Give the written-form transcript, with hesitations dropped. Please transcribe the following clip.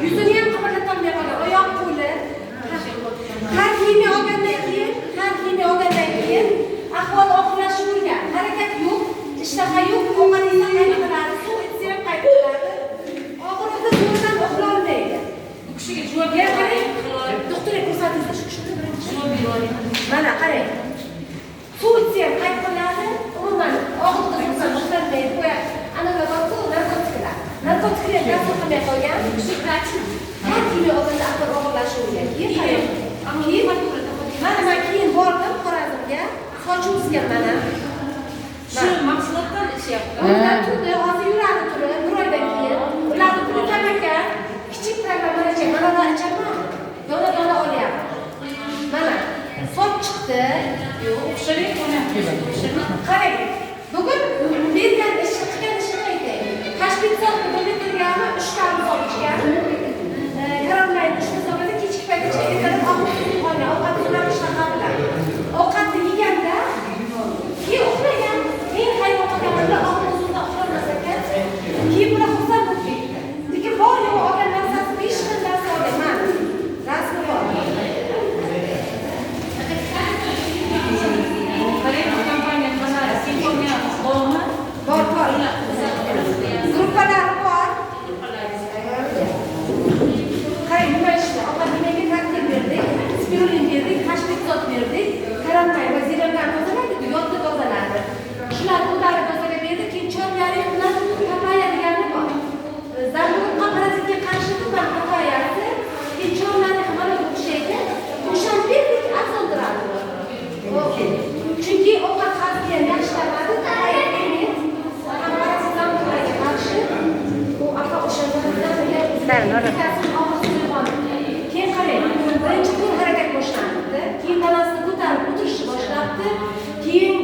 Yuzini ham qimirlatolmay qolgan. Oyoq qo'li. Har kiyimni olgandan keyin ahvol og'irlashavergan. Harakat yo'q, ishtaha yo'q, ovqat yesa qaytariladi, suv ichsa ham qaytariladi. Oxirida zo'rdan uxlolmaydi. Bu kishiga javob bermang. Doktorga ko'rsatingizda shu kishini birinchi javob berib mana qarang. Suv ichsa ham qaytariladi, umuman og'irda zo'rdan uxlolmaydi. Qo'ya anaqa borku, narkotiklar. Narkotiklar ta'sir qilmay qolgan. Har kuni olganda ahvol og'irlashavergan. Keyin mana keyin bordim Xorazmga, sochim o'sgan mana. Shu mahsulotdan ishyapti. Ular turdi, hozir yuradi turib, bir oydan keyin. Ularni puli tamaka, kichik programmalar ichib, mana ular ichaman. Dona olyapti. Mana, soch chiqdi. Yo'q, o'xshamay qo'yapti. Qarang, bugun bergan chiqqan ishini aytaylik. Tashkilot bugun bergani 3 ta soch ichgan. Karantinda ishni so'radi, kechki paytgacha ertalab ovqatni ishtaha bilan. Ovqatni yeganda keyin uxlagan. Men hayron qolganimda og'zimda uxlamas ekan. Keyin buni xursand bo'lib ketdi. Lekin bor yo'q olgan narsasi hech qanday narsa olmayman. Rasmi bor. Kompaniya mana Sinfonia bormi? Bor. Gruppalar bor. Qarang, nima ishda? Ovqat yemayga tartib berdik, spirulin berdik, hashpikzot berdik, karantin va ziravlarni tozaladi, yodni tozaladi. Shularni ularni tozalab berdi, keyin choylaring bilan papaya degani bor. Zarburqa parazitga qarshi tuman papayasi, keyin choylarni mana bu o'xshaydi. O'shani berdik, afzaldiradi. Chunki ovqat hazmi yaxshilanadi, papaya emas. Parazitlarga qarshi u aka keyin qarang, birinchi kun harakat boshlandi. Keyin tanasini ko'tarib o'tirishni boshlabdi. Keyin